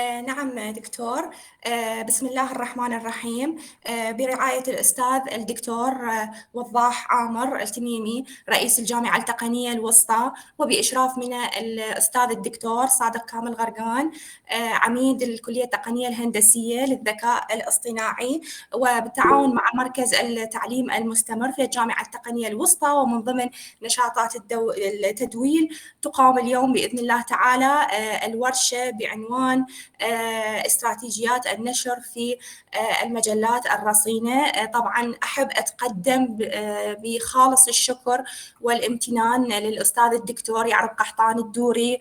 نعم دكتور. بسم الله الرحمن الرحيم. برعاية الأستاذ الدكتور وضاح عامر التميمي رئيس الجامعة التقنية الوسطى، وبإشراف من الأستاذ الدكتور صادق كامل غرقان عميد الكلية التقنية الهندسية للذكاء الاصطناعي، وبالتعاون مع مركز التعليم المستمر في الجامعة التقنية الوسطى، ومن ضمن نشاطات التدويل تقام اليوم بإذن الله تعالى الورشة بعنوان استراتيجيات النشر في المجلات الرصينة. طبعا أحب أتقدم بخالص الشكر والامتنان للأستاذ الدكتور يعرب قحطان الدوري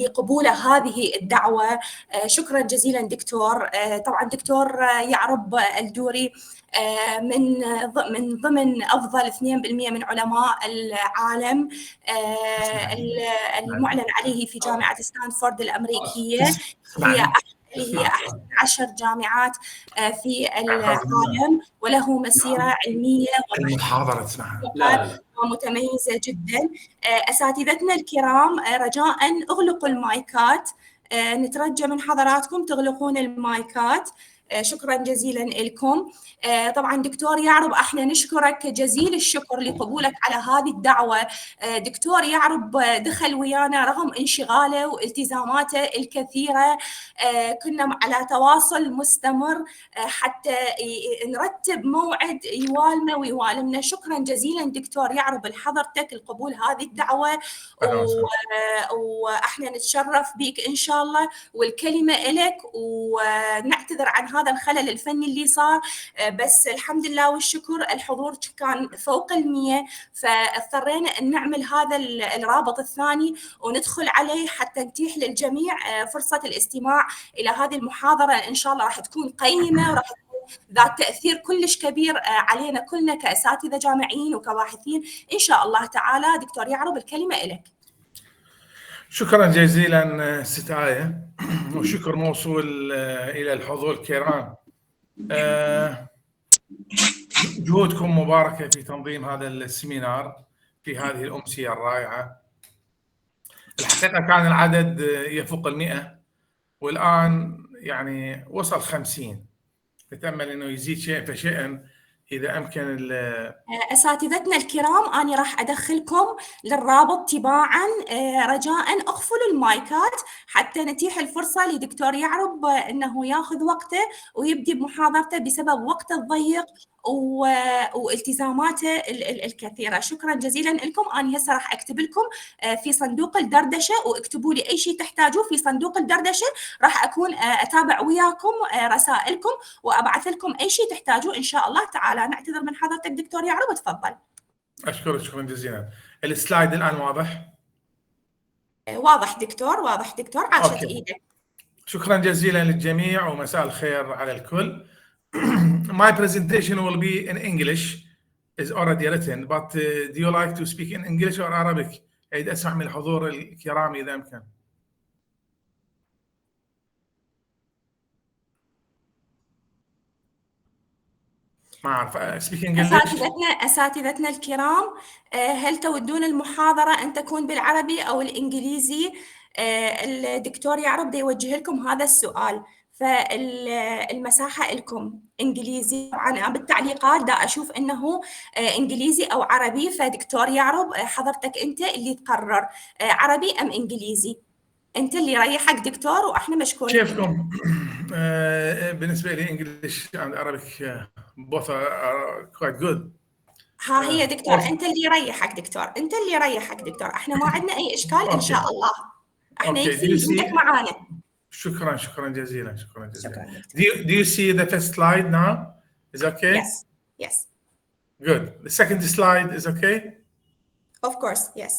لقبوله هذه الدعوة. شكرا جزيلا دكتور. طبعا دكتور يعرب الدوري من ضمن أفضل 2% من علماء العالم المعلن عليه في جامعة ستانفورد الأمريكية. هي أحد 10 جامعات في العالم، وله مسيرة علمية ومتميزة جدا. أساتذتنا الكرام، رجاء اغلقوا المايكات، نترجى من حضراتكم تغلقون المايكات. شكرا جزيلا لكم. طبعا دكتور يعرب، احنا نشكرك جزيل الشكر لقبولك على هذه الدعوة. دكتور يعرب دخل ويانا رغم انشغاله والتزاماته الكثيرة، كنا على تواصل مستمر حتى نرتب موعد يوالنا ويوالمنا. شكرا جزيلا دكتور يعرب لحضرتك القبول هذه الدعوة، واحنا نتشرف بك ان شاء الله، والكلمة لك، ونعتذر عن هذا الخلل الفني اللي صار، بس الحمد لله والشكر الحضور كان فوق 100، فاضطرينا ان نعمل هذا الرابط الثاني وندخل عليه حتى نتيح للجميع فرصة الاستماع الى هذه المحاضرة. ان شاء الله راح تكون قيمة وراح تكون ذات تأثير كلش كبير علينا كلنا كأساتذة جامعيين وكباحثين ان شاء الله تعالى. دكتور يعرب الكلمة لك. شكرا جزيلا ست آية، وشكر موصول إلى الحضور الكرام. جهودكم مباركة في تنظيم هذا السيمينار في هذه الأمسية الرائعة. الحقيقة كان العدد يفوق 100 والآن يعني وصل 50. نتأمل أنه يزيد شيئا فشيئا إذا أمكن. أساتذتنا الكرام، أنا راح أدخلكم للرابط تباعاً. رجاءً اقفلوا المايكات حتى نتيح الفرصة لدكتور يعرب أنه ياخذ وقته ويبدي بمحاضرته بسبب وقته الضيق والتزاماته الكثيرة. شكرا جزيلا لكم. أنا هسه راح أكتب لكم في صندوق الدردشة، واكتبوا لي أي شيء تحتاجوه في صندوق الدردشة. راح أكون أتابع وياكم رسائلكم وأبعث لكم أي شيء تحتاجوه إن شاء الله تعالى. نعتذر من حضرتك دكتور يعرب، تفضل. أشكرك شكرا جزيلا. السلايد الآن واضح؟ واضح دكتور، واضح دكتور، عاشت إيدك. شكرا جزيلا للجميع ومساء الخير على الكل. My presentation will be in English, is already written, but do you like to speak in English or Arabic? أريد أسمع من الحضور الكرام إذا أمكن. ما أعرف speak English. أساتذتنا الكرام، هل تودون المحاضرة أن تكون بالعربي أو الإنجليزي؟ الدكتور يعرب يوجه لكم هذا السؤال، فالمساحة لكم إنجليزي. طبعاً بالتعليقات دا أشوف إنه إنجليزي أو عربي، فدكتور يعرب حضرتك أنت اللي تقرر عربي أم إنجليزي. أنت اللي يريحك دكتور، وإحنا مشكورين. كيفكم؟ بالنسبة لي English and Arabic both are quite good. ها هي دكتور، أنت اللي يريحك دكتور، أنت اللي يريحك دكتور. إحنا ما عندنا أي إشكال إن شاء الله. إحنا يكفي وجودك معانا. شكرا جزيلا. شكرا جزيلا. Do you see the first slide now? Is okay? Yes. Good. The second slide is okay? Of course, yes.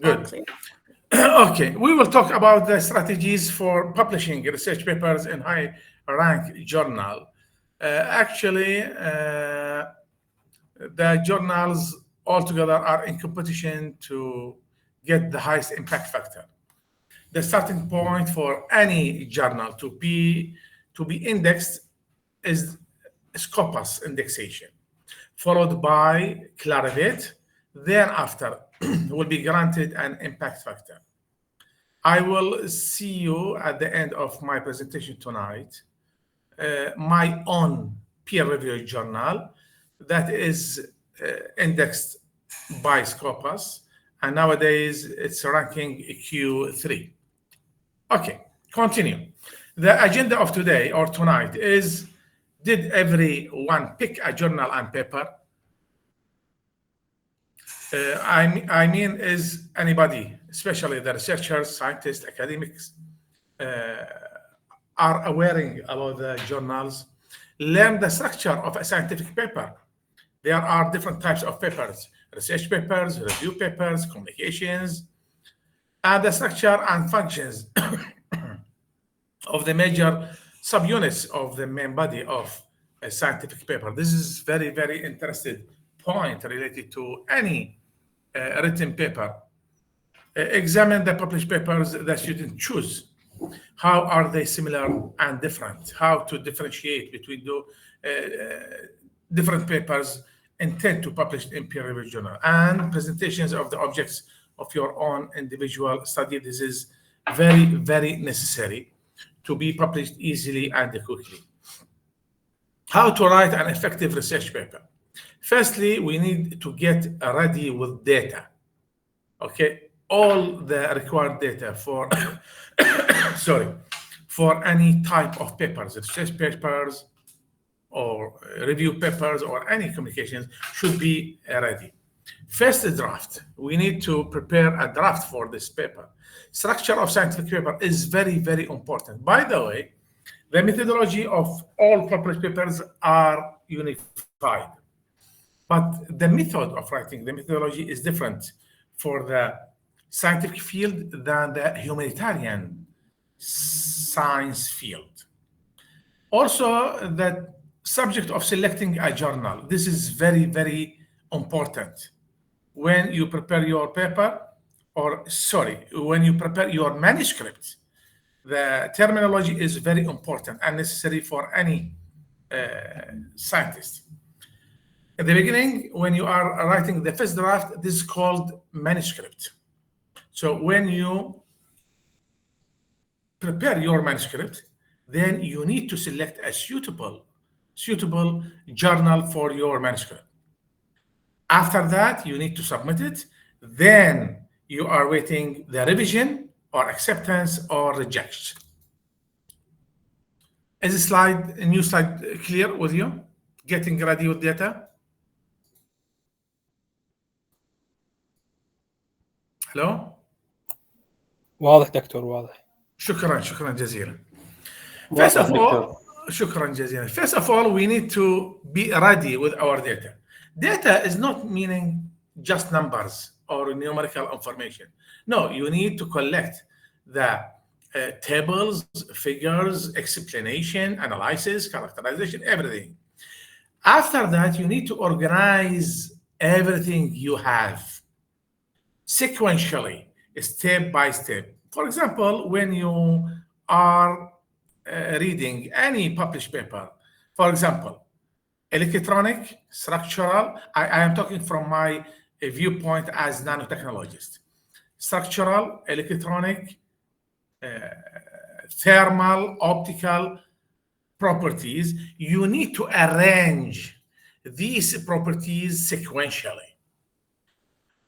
Good. Okay, we will talk about the strategies for publishing research papers in high-ranked journal. Actually, the journals altogether are in competition to get the highest impact factor. The starting point for any journal to be indexed is Scopus indexation, followed by Clarivate. Thereafter will be granted an impact factor. I will see you at the end of my presentation tonight, my own peer-reviewed journal that is indexed by Scopus, and nowadays it's ranking Q3. Okay, continue. The agenda of today or tonight is, did everyone pick a journal and paper? I mean, is anybody, especially the researchers, scientists, academics, are aware about the journals, learn the structure of a scientific paper. There are different types of papers: research papers, review papers, communications, and the structure and functions of the major subunits of the main body of a scientific paper. This is very, very interesting point related to any written paper. Examine the published papers that students choose. How are they similar and different? How to differentiate between the different papers intend to publish in peer-reviewed journal, and presentations of the objects of your own individual study. This is very, very necessary to be published easily and quickly. How to write an effective research paper? Firstly, we need to get ready with data. Okay, all the required data for for any type of papers, research papers or review papers or any communications should be ready. First draft, we need to prepare a draft for this paper. Structure of scientific paper is very, very important. By the way, the methodology of all published papers are unified, but the method of writing, the methodology is different for the scientific field than the humanitarian science field. Also, the subject of selecting a journal. This is very, very important. When you prepare your paper, when you prepare your manuscript, the terminology is very important and necessary for any scientist. At the beginning, when you are writing the first draft, this is called manuscript. So when you prepare your manuscript, then you need to select a suitable journal for your manuscript. After that, you need to submit it. Then you are waiting the revision or acceptance or rejection. Is a new slide clear with you? Getting ready with data? Hello? واضح دكتور، واضح. شكرا جزيلا. First of all, شكرا جزيلا. First of all, we need to be ready with our data. Data is not meaning just numbers or numerical information. No, you need to collect the tables, figures, explanation, analysis, characterization, everything. After that, you need to organize everything you have sequentially, step by step. For example, when you are reading any published paper, for example, electronic, structural, I am talking from my viewpoint as nanotechnologist. Structural, electronic, thermal, optical properties, you need to arrange these properties sequentially.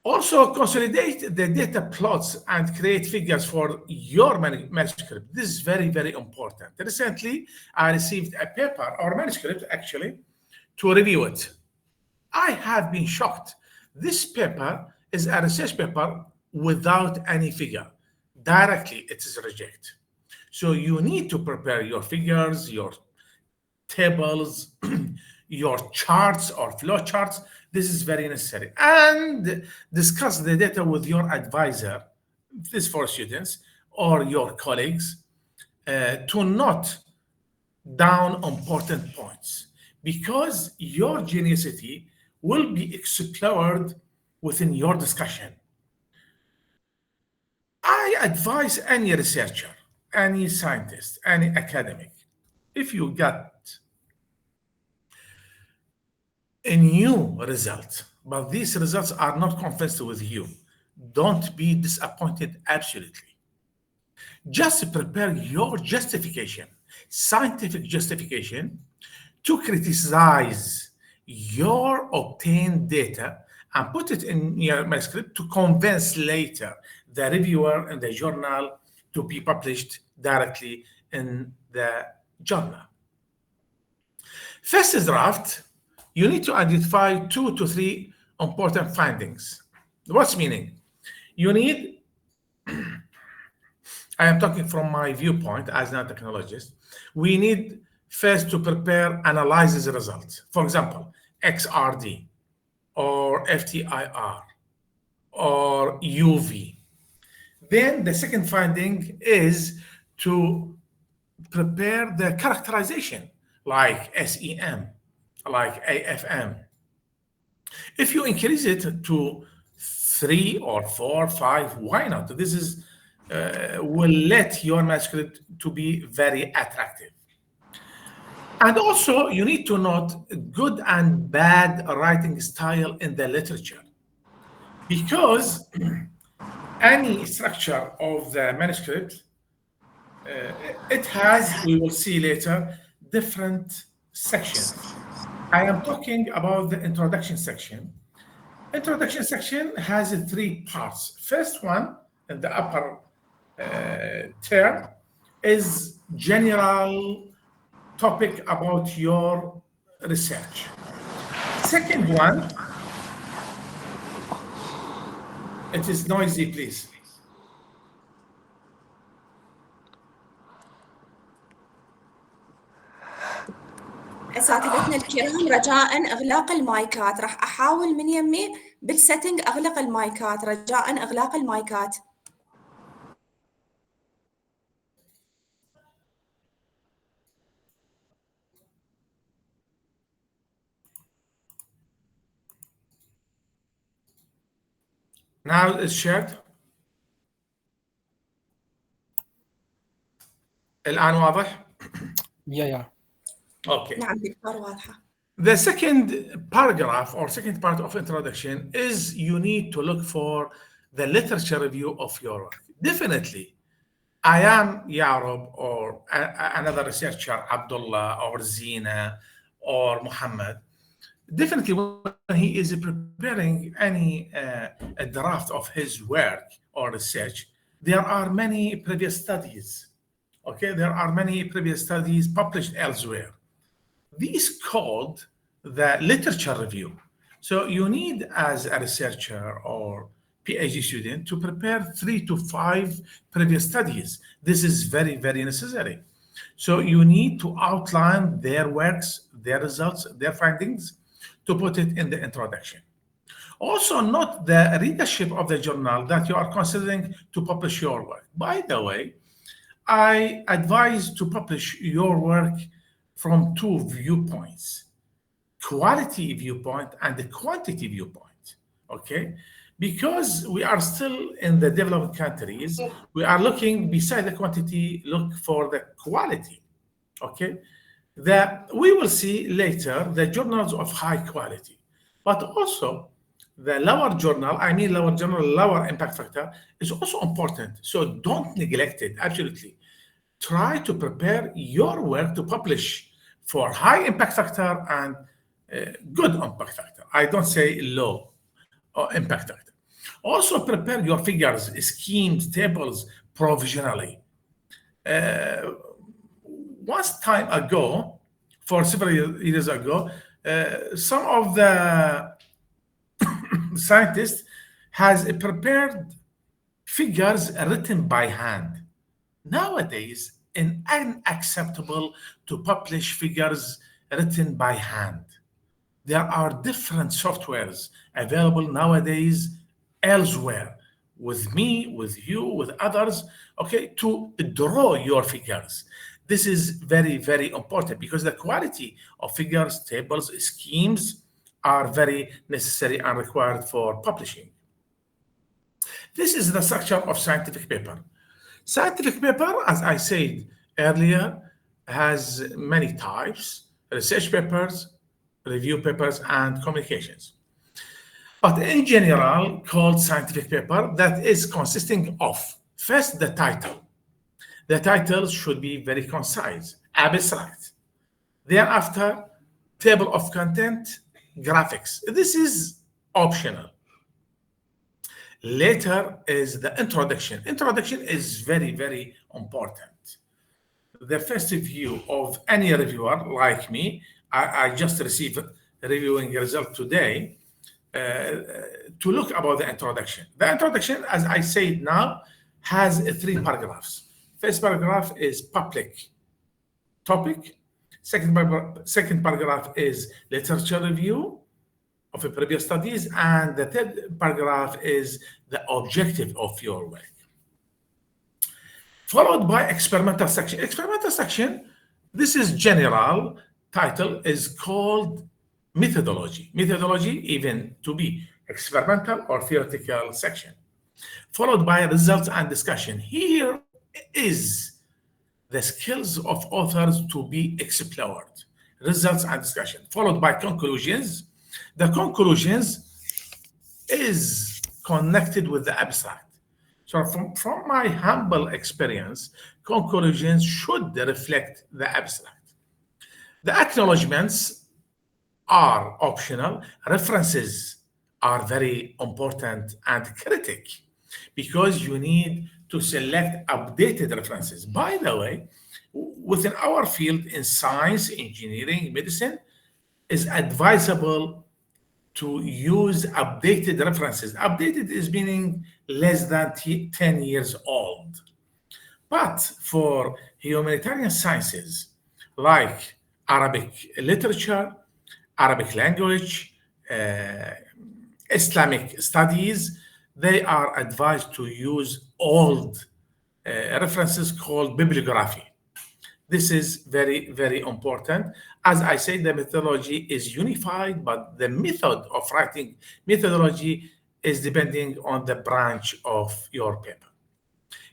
Also, consolidate the data plots and create figures for your manuscript. This is very, very important. Recently, I received a paper or manuscript, actually, to review it. I have been shocked. This paper is a research paper without any figure. Directly, it is rejected. So you need to prepare your figures, your tables, your charts or flow charts. This is very necessary. And discuss the data with your advisor, this for students, or your colleagues, to note down important points, because your geniusity will be explored within your discussion. I advise any researcher, any scientist, any academic, if you got a new result, but these results are not convinced with you, don't be disappointed absolutely. just prepare your justification, scientific justification, to criticize your obtained data and put it in your manuscript to convince later the reviewer in the journal to be published directly in the journal. First draft, you need to identify 2 to 3 important findings. What's meaning? You need, I am talking from my viewpoint as a technologist, we need first to prepare analysis results. For example, XRD or FTIR or UV. Then the second finding is to prepare the characterization like SEM, like AFM. If you increase it to 3 or 4, 5, why not? This is will let your manuscript to be very attractive. And also, you need to note good and bad writing style in the literature, because any structure of the manuscript, it has, we will see later, different sections. I am talking about the introduction section. Introduction section has 3 parts. First one, in the upper term, is general topic about your research. Second one, it is noisy, please. اساتذتنا الكرام رجاء اغلاق المايكات. راح احاول من يمي بالسيتنج اغلق المايكات. رجاء اغلاق المايكات. Now it's shared. الآن واضح؟ Yeah. Okay. نعم دكتور واضحة. The second paragraph or second part of introduction is you need to look for the literature review of your work. Definitely, I am Yarub or another researcher, Abdullah or Zina or Muhammad. Definitely, when he is preparing any a draft of his work or research, there are many previous studies. Okay, there are many previous studies published elsewhere. These called the literature review. So you need, as a researcher or PhD student, to prepare 3 to 5 previous studies. This is very, very necessary. So you need to outline their works, their results, their findings, to put it in the introduction. Also note the readership of the journal that you are considering to publish your work. By the way, I advise to publish your work from 2 viewpoints, quality viewpoint and the quantity viewpoint, okay? Because we are still in the developing countries, we are looking beside the quantity, look for the quality, okay? We will see later the journals of high quality, but also the lower journal, lower impact factor is also important. So don't neglect it, absolutely. Try to prepare your work to publish for high impact factor and good impact factor. I don't say low impact factor. Also prepare your figures, schemes, tables provisionally. Once time ago, for several years ago, some of the scientists has prepared figures written by hand. Nowadays, it's unacceptable to publish figures written by hand. There are different softwares available nowadays elsewhere, with me, with you, with others, okay, to draw your figures. This is very, very important because the quality of figures, tables, schemes are very necessary and required for publishing. This is the structure of scientific paper. Scientific paper, as I said earlier, has many types: research papers, review papers, and communications. But in general, called scientific paper, that is consisting of, first, the title. The titles should be very concise, abstract. Thereafter, table of content, graphics. This is optional. Later is the introduction. Introduction is very, very important. The first view of any reviewer like me, I just received reviewing result today, to look about the introduction. The introduction, as I said now, has 3 paragraphs. First paragraph is public topic. Second paragraph is literature review of the previous studies. And the third paragraph is the objective of your work. Followed by experimental section. Experimental section, this is general. Title is called methodology. Methodology, even to be experimental or theoretical section. Followed by results and discussion. Here is the skills of authors to be explored. Results and discussion. Followed by conclusions. The conclusions is connected with the abstract. So from my humble experience, conclusions should reflect the abstract. The acknowledgements are optional. References are very important and critical because you need to select updated references. By the way, within our field in science, engineering, medicine, is advisable to use updated references. Updated is meaning less than 10 years old. But for humanitarian sciences like Arabic literature, Arabic language, Islamic studies, they are advised to use old references called bibliography. This is very, very important. As I said, the methodology is unified, but the method of writing methodology is depending on the branch of your paper.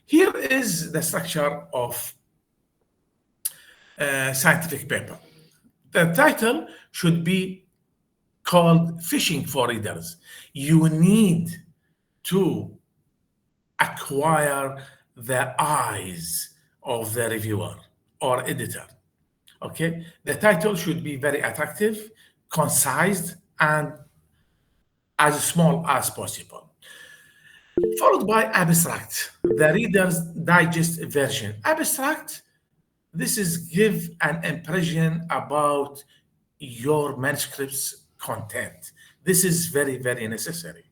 Here is the structure of scientific paper. The title should be called Fishing for Readers. You need to acquire the eyes of the reviewer or editor. Okay, the title should be very attractive, concise, and as small as possible. Followed by abstract, the Reader's Digest version. Abstract, this is give an impression about your manuscript's content. This is very, very necessary.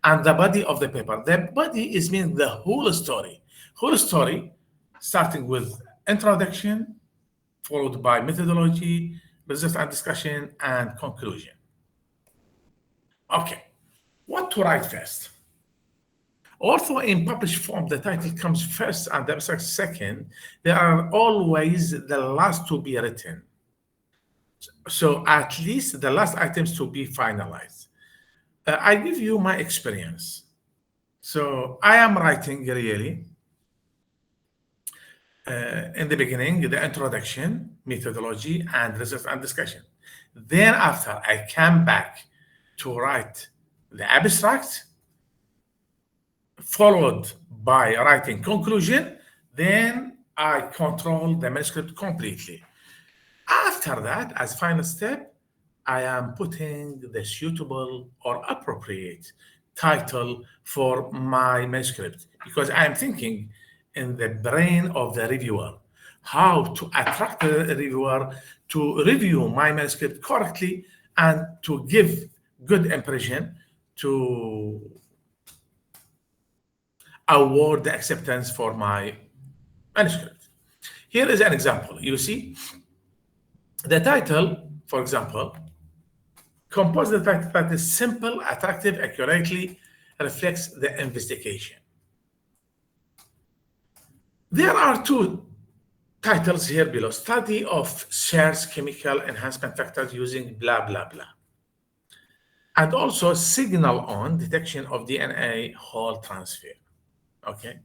And the body of the paper. The body is mean the whole story. Whole story, starting with introduction, followed by methodology, results and discussion, and conclusion. Okay, what to write first? Although in published form, the title comes first and the abstract second, there are always the last to be written. So at least the last items to be finalized. I give you my experience. So I am writing really in the beginning, the introduction, methodology, and results and discussion. Then after I come back to write the abstract, followed by writing conclusion, then I control the manuscript completely. After that, as final step, I am putting the suitable or appropriate title for my manuscript because I am thinking in the brain of the reviewer, how to attract the reviewer to review my manuscript correctly and to give good impression to award the acceptance for my manuscript. Here is an example. You see, the title, for example, compose the title that is simple, attractive, accurately reflects the investigation. There are 2 titles here below. Study of shares chemical enhancement factors using blah, blah, blah. And also signal on detection of DNA whole transfer. Okay.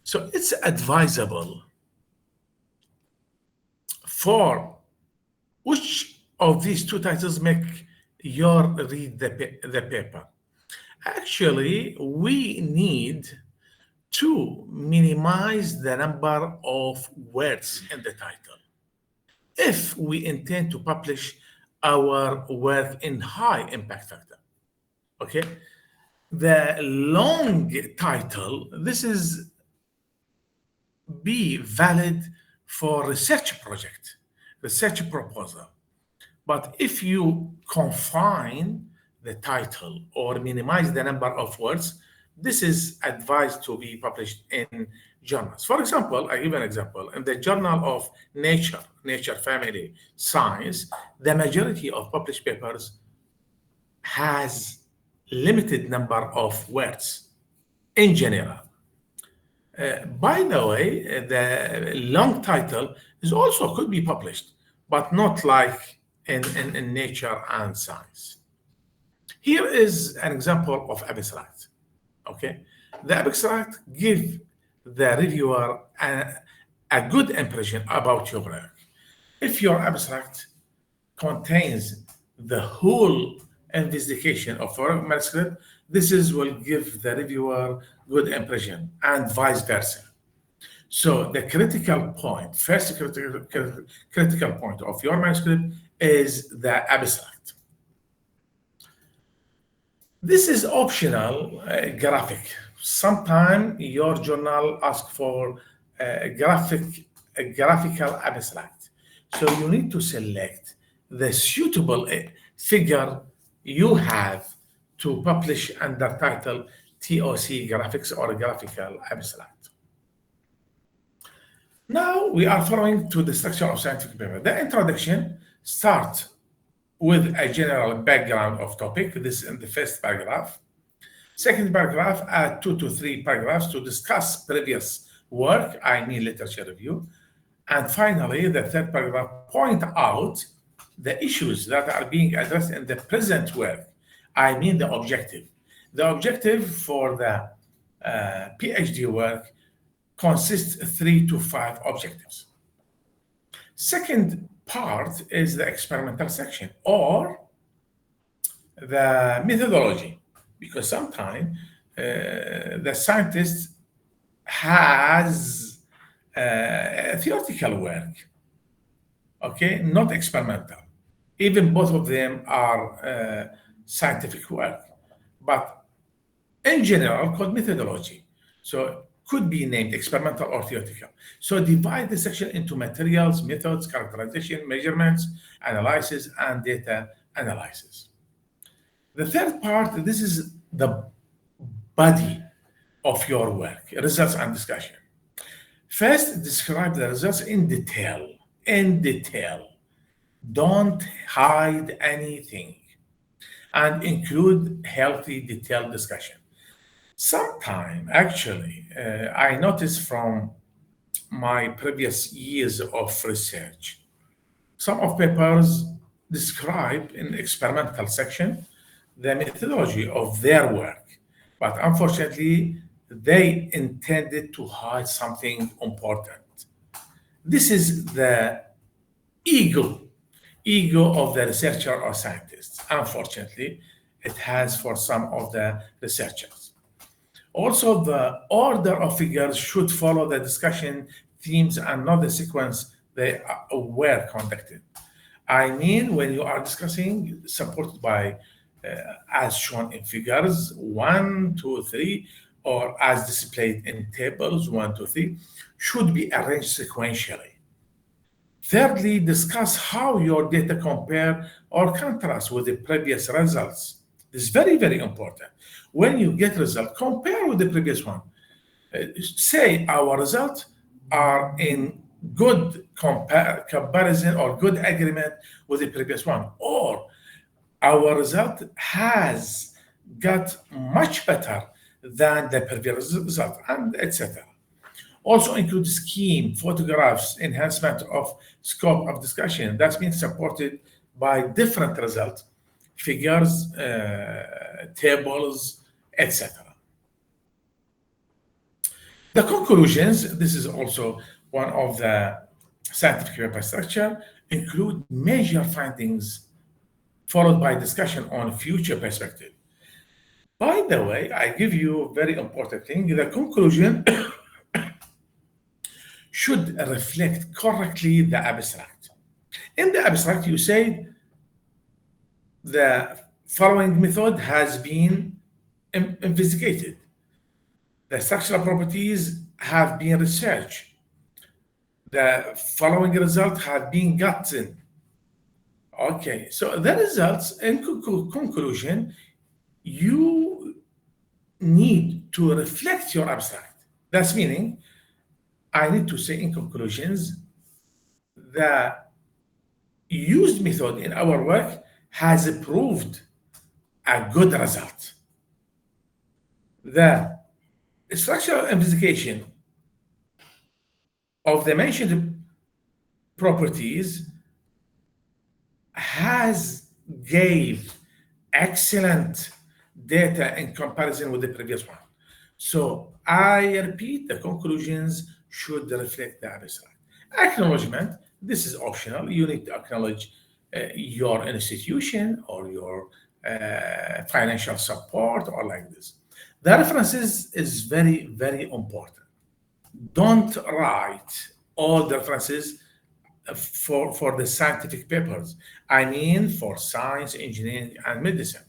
So it's advisable for which of these 2 titles make your read the paper. Actually, we need to minimize the number of words in the title. If we intend to publish our work in high impact factor, okay? The long title, this is be valid for research project, research proposal. But if you confine the title or minimize the number of words, this is advised to be published in journals. For example, I give an example. In the Journal of Nature Family Science, the majority of published papers has limited number of words in general. By the way, the long title is also could be published, but not like in Nature and Science. Here is an example of abstract. Okay, the abstract gives the reviewer a good impression about your work. If your abstract contains the whole investigation of your manuscript, will give the reviewer good impression, and vice versa. So the critical point, first critical point of your manuscript is the abstract. This is optional graphic. Sometimes your journal asks for a graphical abstract. So you need to select the suitable figure you have to publish under title TOC graphics or graphical abstract. Now we are following to the structure of scientific paper. The introduction starts with a general background of topic. This is in the first paragraph. Second paragraph, add 2 to 3 paragraphs to discuss previous work, I mean literature review. And finally, the third paragraph point out the issues that are being addressed in the present work, I mean the objective. The objective for the PhD work consists of 3 to 5 objectives. Second part is the experimental section or the methodology, because sometimes the scientist has theoretical work, okay, not experimental. Even both of them are scientific work, but in general called methodology. So could be named experimental or theoretical. So divide the section into materials, methods, characterization, measurements, analysis, and data analysis. The third part, this is the body of your work, results and discussion. First, describe the results in detail. Don't hide anything, and include healthy, detailed discussion. Sometimes, actually, I noticed from my previous years of research, some of papers describe in experimental section the methodology of their work, but unfortunately, they intended to hide something important. This is the ego of the researcher or scientist. Unfortunately, it has for some of the researchers. Also, the order of figures should follow the discussion themes and not the sequence they were conducted. I mean, when you are discussing, supported by, as shown in figures 1, 2, 3, or as displayed in tables 1, 2, 3, should be arranged sequentially. Thirdly, discuss how your data compare or contrast with the previous results. This is very, very important. When you get result, compare with the previous one. Say our results are in good comparison or good agreement with the previous one, or our result has got much better than the previous result, and etc. Also include scheme, photographs, enhancement of scope of discussion. That's been supported by different results, figures, tables, etc. The conclusions, this is also one of the scientific paper structure, include major findings followed by discussion on future perspective. By the way, I give you a very important thing. The conclusion should reflect correctly the abstract. In the abstract, you say the following method has been investigated. The structural properties have been researched. The following results have been gotten. Okay, so the results in conclusion, you need to reflect your abstract. That's meaning, I need to say in conclusions, the used method in our work has proved a good result. The structural investigation of the mentioned properties has gave excellent data in comparison with the previous one. So I repeat, the conclusions should reflect the abstract. Acknowledgement, this is optional. You need to acknowledge your institution or your financial support or like this. The references is very, very important. Don't write all the references for the scientific papers. I mean for science, engineering, and medicine.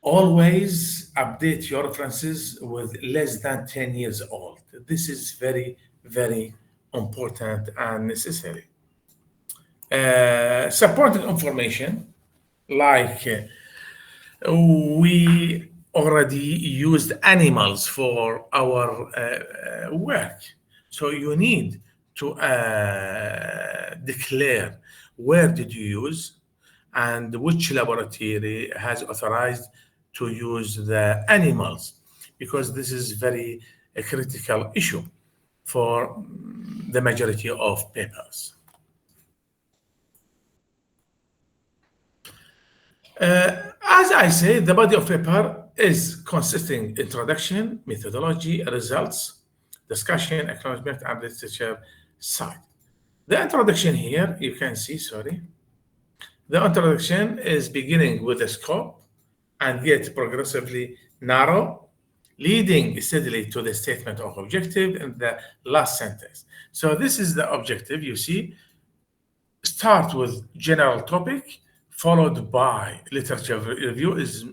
Always update your references with less than 10 years old. This is very, very important and necessary. Supporting information, like we already used animals for our work. So you need to declare where did you use and which laboratory has authorized to use the animals, because this is very a critical issue for the majority of papers. As I say, the body of paper is consisting introduction, methodology, results, discussion, acknowledgement, and literature side. The introduction here, you can see, the introduction is beginning with the scope and get progressively narrow, leading steadily to the statement of objective in the last sentence. So this is the objective, you see. Start with general topic, followed by literature review is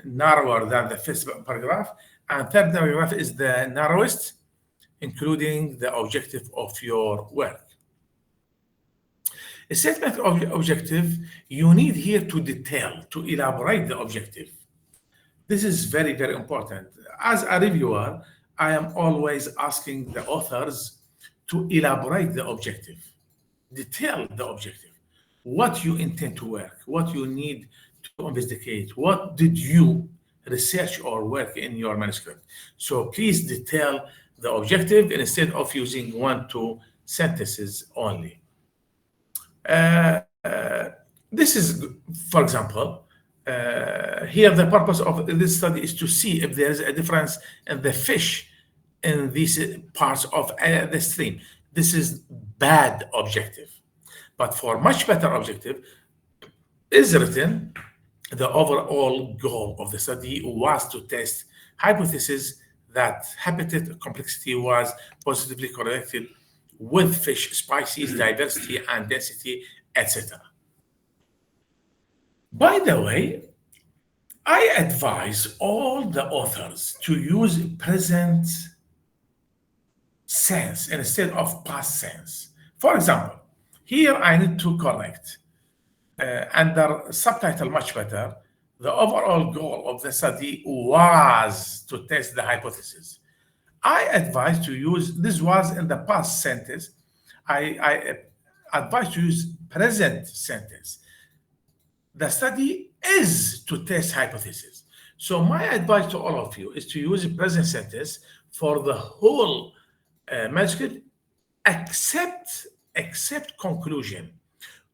narrower than the first paragraph, and third paragraph is the narrowest, including the objective of your work. A statement of objective, you need here to detail, to elaborate the objective. This is very, very important. As a reviewer, I am always asking the authors to elaborate the objective, detail the objective, what you intend to work, what you need to investigate, what did you research or work in your manuscript. So please detail the objective instead of using 1-2 sentences only. This is, for example, here the purpose of this study is to see if there is a difference in the fish in these parts of the stream. This is bad objective. But for much better objective is written, the overall goal of the study was to test hypothesis that habitat complexity was positively correlated with fish species, diversity and density, etc. By the way, I advise all the authors to use present sense instead of past sense. For example, here I need to correct under subtitle much better, the overall goal of the study was to test the hypothesis. I advise to use, this was in the past sentence, I advise to use present sentence. The study is to test hypothesis. So my advice to all of you is to use a present sentence for the whole manuscript, except conclusion.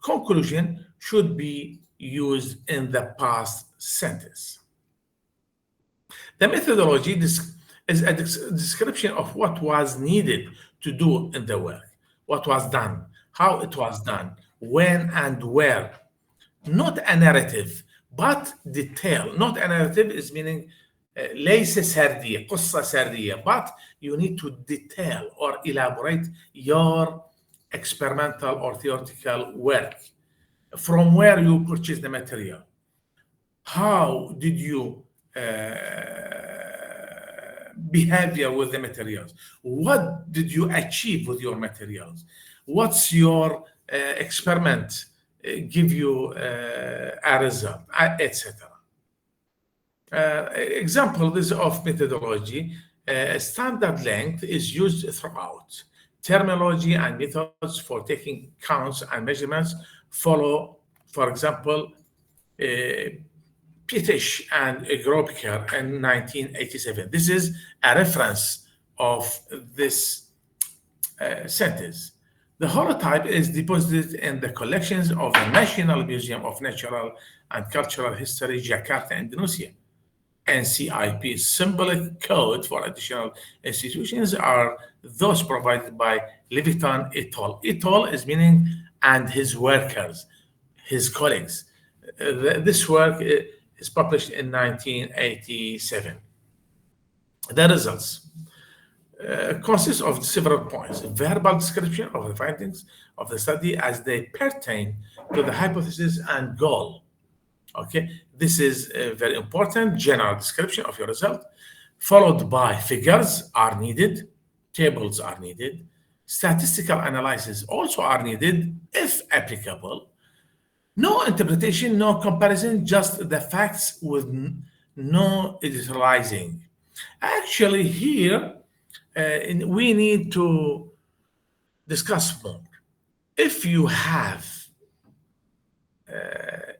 Conclusion should be used in the past sentence. The methodology is a description of what was needed to do in the work, what was done, how it was done, when and where. Not a narrative, but detail, not a narrative is meaning ليس سردية, قصة سردية, but you need to detail or elaborate your experimental or theoretical work. From where you purchase the material, how did you behavior with the materials, what did you achieve with your materials, what's your experiment give you a result, etc. Example this of methodology, standard length is used throughout. Terminology and methods for taking counts and measurements follow, for example, Pittish and Gropiker in 1987. This is a reference of this sentence. The holotype is deposited in the collections of the National Museum of Natural and Cultural History, Jakarta, Indonesia. NCIP symbolic code for additional institutions are those provided by Leviton et al. Et al. Is meaning and his workers, his colleagues. This work is published in 1987. The results consist of several points. Verbal description of the findings of the study as they pertain to the hypothesis and goal. Okay, this is very important. General description of your result, followed by figures are needed, tables are needed, statistical analysis also are needed if applicable. No interpretation, no comparison, just the facts with no editorializing. Actually, here we need to discuss more. If you have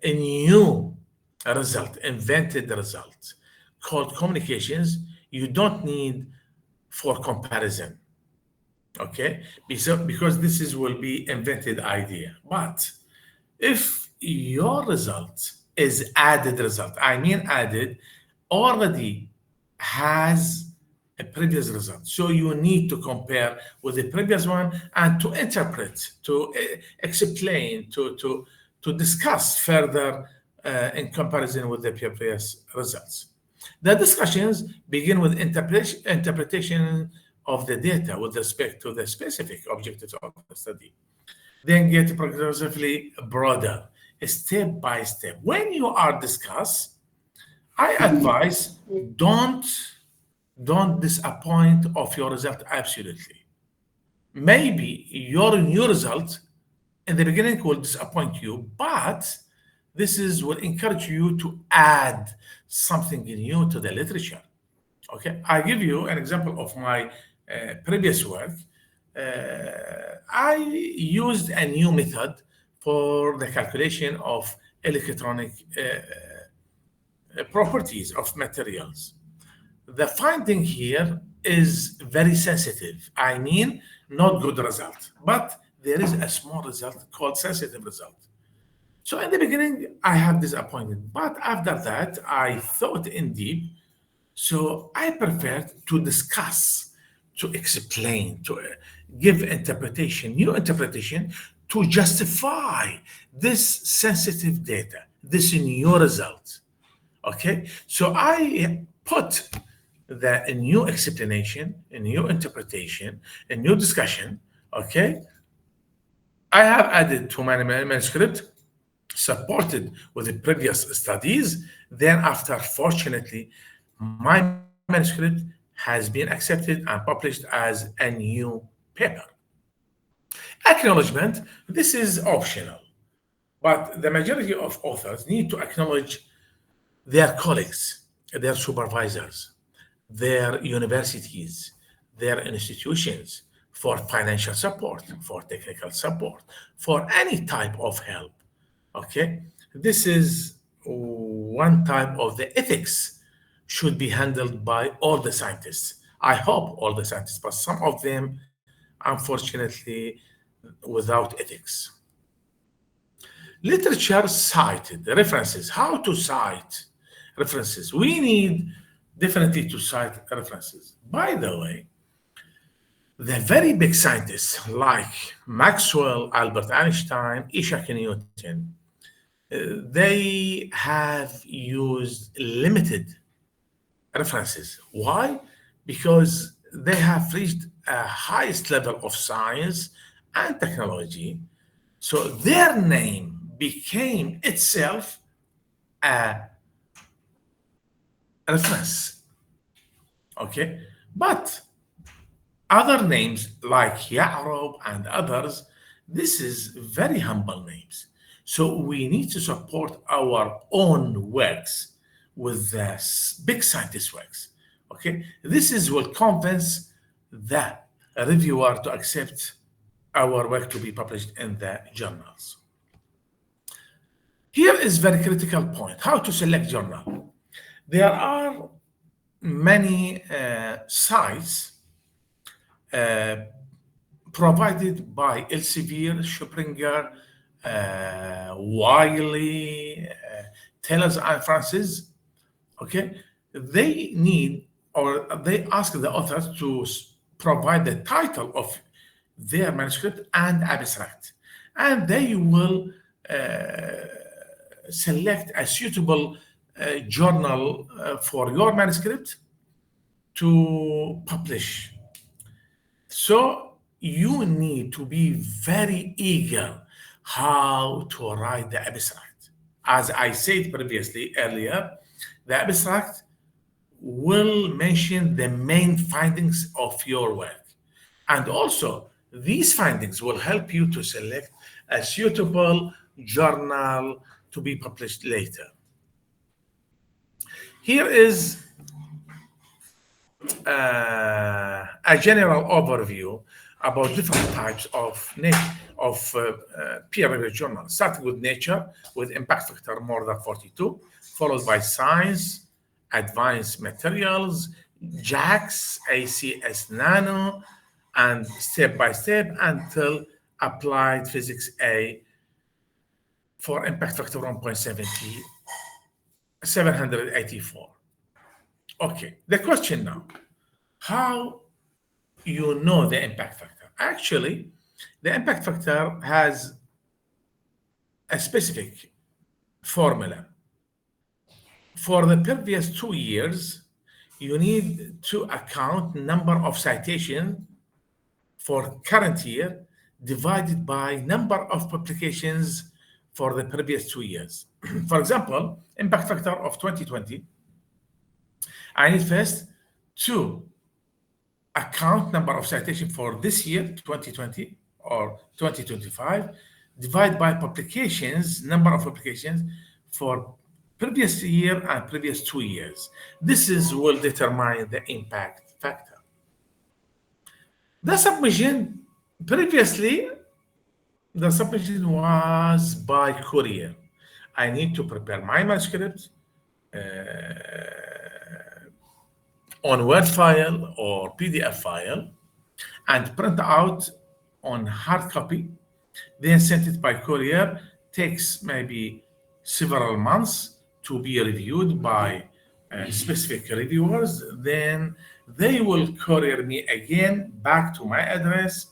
a new result, invented result called communications, you don't need for comparison, okay? Because this will be invented idea. But if your result is added result, I mean added, already has a previous result. So you need to compare with the previous one and to interpret, to explain, to discuss further in comparison with the previous results. The discussions begin with interpretation of the data with respect to the specific objectives of the study, then get progressively broader, step by step. When you are discuss, I advise don't disappoint of your result absolutely. Maybe your new result in the beginning will disappoint you, but this will encourage you to add something new to the literature. Okay, I give you an example of my previous work. I used a new method for the calculation of electronic properties of materials. The finding here is very sensitive. I mean, not good result, but there is a small result called sensitive result. So in the beginning, I have disappointed, but after that, I thought in deep. So I preferred to discuss, to explain, to give interpretation, new interpretation, to justify this sensitive data, this new result. Okay, so I put a new explanation, a new interpretation, a new discussion. Okay, I have added to my manuscript, supported with the previous studies. Then after, fortunately, my manuscript has been accepted and published as a new paper. Acknowledgement, this is optional, but the majority of authors need to acknowledge their colleagues, their supervisors, their universities, their institutions for financial support, for technical support, for any type of help. Okay, this is one type of the ethics should be handled by all the scientists. I hope all the scientists, but some of them, unfortunately, without ethics. Literature cited, references, how to cite references. We need definitely to cite references. By the way, the very big scientists like Maxwell, Albert Einstein, Isaac Newton, they have used limited references. Why? Because they have reached a highest level of science and technology, so their name became itself a reference. Okay, but other names like Yarub and others, this is very humble names. So we need to support our own works with the big scientist works. Okay, this will convince the reviewer to accept our work to be published in the journals. Here is very critical point: how to select journal. There are many sites provided by Elsevier, Springer, Wiley, Taylor and Francis. Okay, they need, or they ask the authors to provide the title of their manuscript and abstract, and they will select a suitable journal for your manuscript to publish. So you need to be very eager how to write the abstract. As I said previously earlier, the abstract will mention the main findings of your work. And also, these findings will help you to select a suitable journal to be published later. Here is a general overview about different types of peer-reviewed journals, starting with Nature, with impact factor more than 42, followed by Science, Advanced Materials, JACS, ACS Nano, and step by step until Applied Physics A for impact factor 1.70, 784. Okay, the question now, how you know the impact factor? Actually, the impact factor has a specific formula. For the previous 2 years, you need to account number of citations for current year divided by number of publications for the previous 2 years. For example, impact factor of 2020, I need first to account number of citations for this year, 2020 or 2025, divide by publications, number of publications for previous year and previous 2 years. This will determine the impact factor. The submission, previously, the submission was by courier. I need to prepare my manuscript on Word file or PDF file and print out on hard copy, then send it by courier. Takes maybe several months to be reviewed by specific reviewers. Then they will courier me again back to my address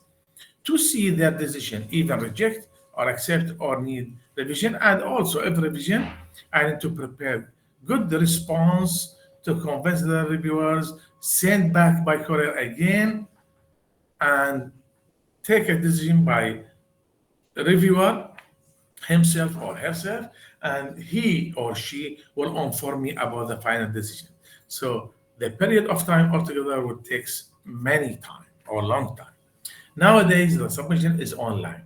to see their decision, either reject or accept or need revision. And also, if revision, I need to prepare good response to convince the reviewers, send back by courier again, and take a decision by reviewer himself or herself, and he or she will inform me about the final decision. So the period of time altogether would take many time or long time. Nowadays, the submission is online.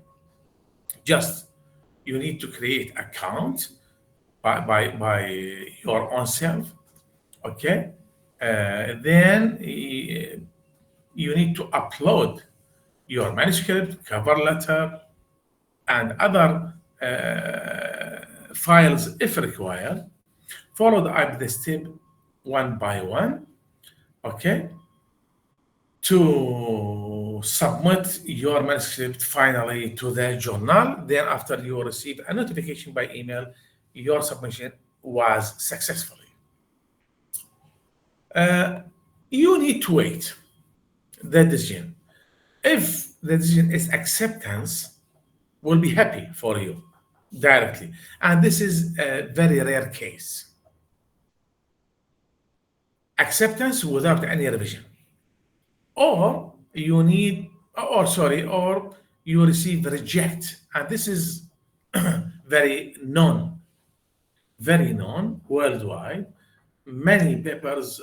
Just you need to create account by your own self. Okay, then you need to upload your manuscript, cover letter, and other files if required, followed up the step one by one. Okay, to submit your manuscript finally to the journal. Then after you receive a notification by email, your submission was successfully. You need to wait the decision. If the decision is acceptance, we'll be happy for you. directly. And this is a very rare case. Acceptance without any revision. Or you receive reject. And this is very known worldwide. Many papers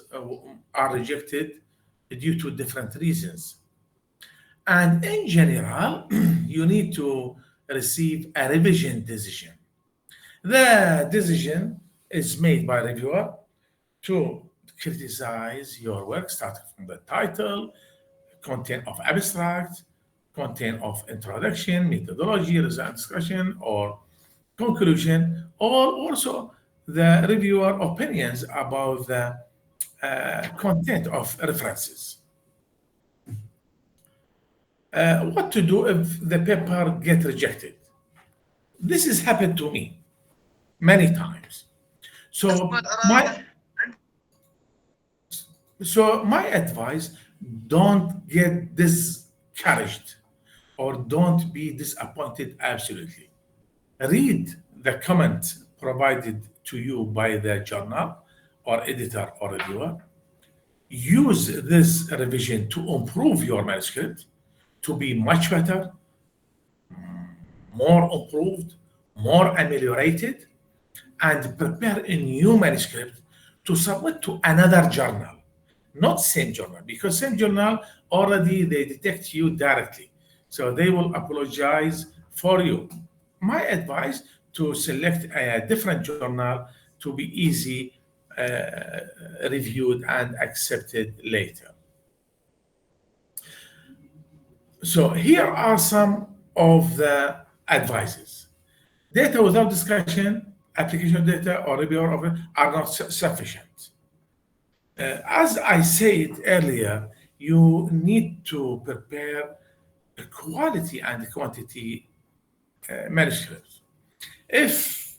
are rejected due to different reasons. And in general, you need to receive a revision decision. The decision is made by reviewer to criticize your work, starting from the title, content of abstract, content of introduction, methodology, result discussion, or conclusion, or also the reviewer opinions about the content of references. What to do if the paper gets rejected? This has happened to me many times. So my advice, don't get discouraged or don't be disappointed absolutely. Read the comment provided to you by the journal or editor or reviewer. Use this revision to improve your manuscript to be much better, more improved, more ameliorated, and prepare a new manuscript to submit to another journal, not same journal, because same journal already they detect you directly, so they will apologize for you. My advice, to select a different journal to be easy reviewed and accepted later. So here are some of the advices. Data without discussion, application data or review of it are not sufficient. As I said earlier, you need to prepare a quality and quantity manuscripts. If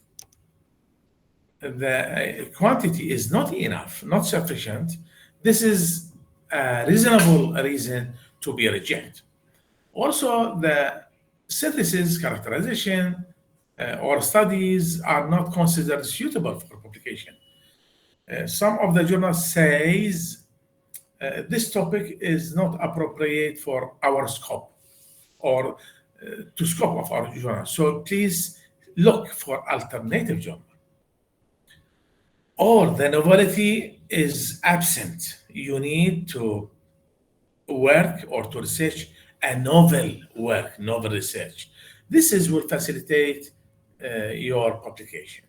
the quantity is not enough, not sufficient, this is a reasonable reason to be rejected. Also, the synthesis, characterization, or studies are not considered suitable for publication. Some of the journals says this topic is not appropriate for our scope or to scope of our journal. So please look for alternative journal. Or the novelty is absent. You need to work or to research a novel work, novel research. This will facilitate your publication.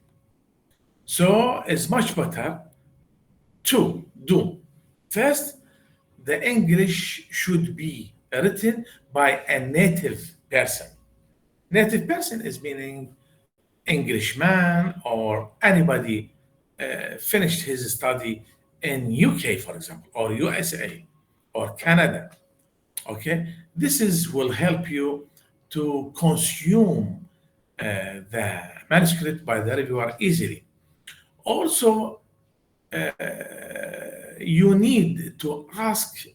So it's much better to do. First, the English should be written by a native person. Native person is meaning Englishman or anybody finished his study in UK, for example, or USA or Canada. Okay, this will help you to consume the manuscript by the reviewer easily. Also, you need to ask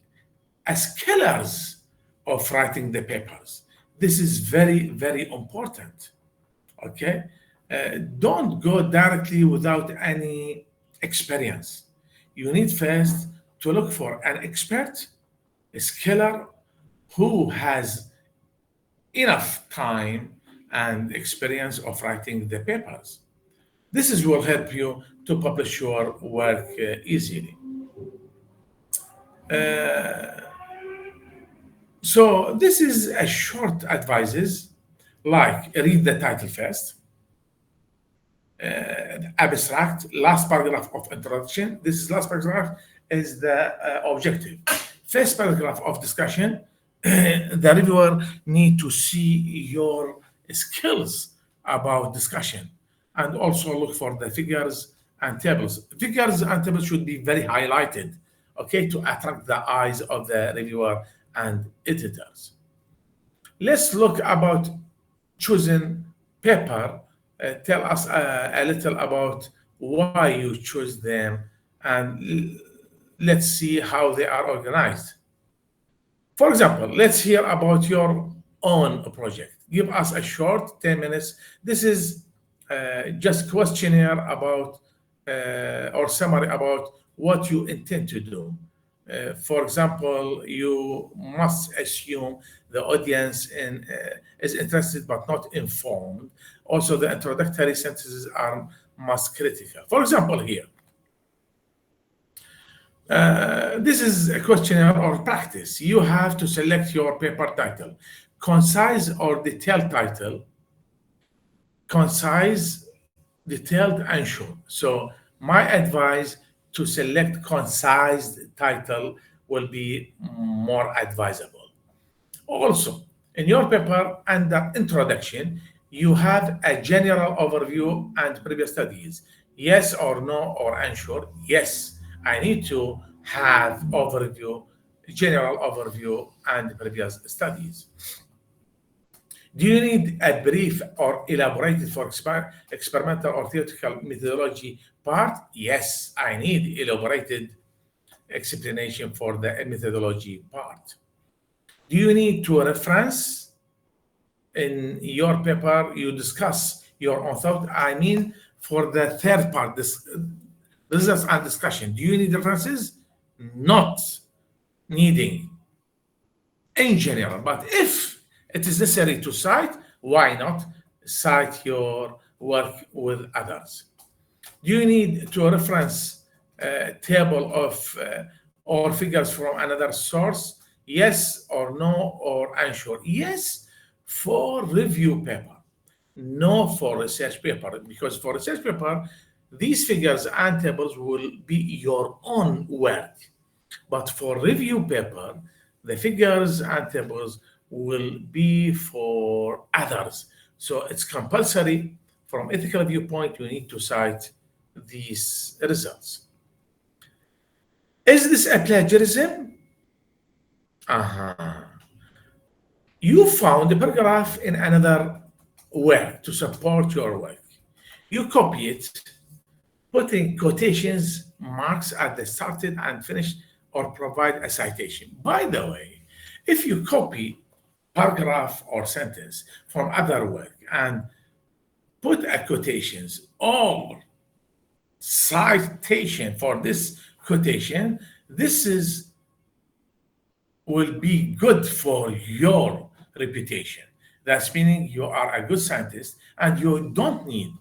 scholars of writing the papers. This is very, very important. Okay, don't go directly without any experience. You need first to look for an expert, a scholar who has enough time and experience of writing the papers. This will help you to publish your work easily. So this is a short advices, like read the title first, abstract, last paragraph of introduction. This last paragraph is the objective. First paragraph of discussion, the reviewer need to see your skills about discussion, and also look for the figures and tables. Figures and tables should be very highlighted, okay, to attract the eyes of the reviewer and editors. Let's look about choosing paper. Tell us a little about why you choose them, and let's see how they are organized. For example, let's hear about your own project. Give us a short 10 minutes. This is just questionnaire about or summary about what you intend to do. For example, you must assume the audience is interested but not informed. Also, the introductory sentences are most critical. For example, here, this is a questionnaire or practice. You have to select your paper title, concise or detailed title, concise, detailed, and short. So my advice to select concise title will be more advisable. Also, in your paper under introduction, you have a general overview and previous studies. Yes or no or unsure. Yes, I need to have overview, general overview and previous studies. Do you need a brief or elaborated for experimental or theoretical methodology part? Yes, I need elaborated explanation for the methodology part. Do you need to reference in your paper? You discuss your own thought. I mean, for the third part, this results and discussion. Do you need references? Not needing in general, but if it is necessary to cite, why not cite your work with others? Do you need to reference a table of or figures from another source? Yes or no or unsure. Yes for review paper, no for research paper, because for research paper, these figures and tables will be your own work. But for review paper, the figures and tables will be for others. So it's compulsory from ethical viewpoint, you need to cite these results. Is this a plagiarism? You found a paragraph in another work to support your work. You copy it, putting quotations marks at the started and finished, or provide a citation. By the way, if you copy paragraph or sentence from other work and put a quotations or citation for this quotation, this will be good for your reputation. That's meaning you are a good scientist and you don't need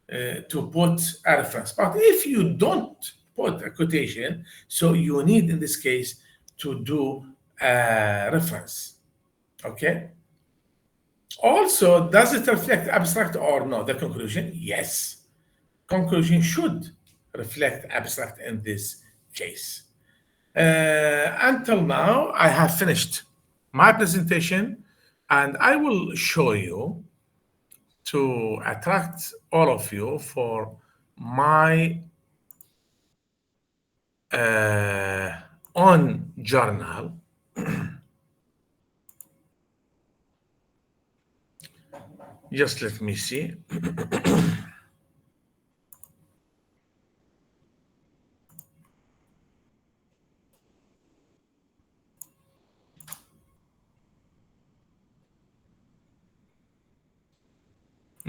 to put a reference. But if you don't put a quotation, so you need in this case to do a reference. Okay. Also, does it reflect abstract or no? The conclusion, yes. Conclusion should reflect abstract in this case. Until now, I have finished my presentation, and I will show you to attract all of you for my own journal. Just let me see.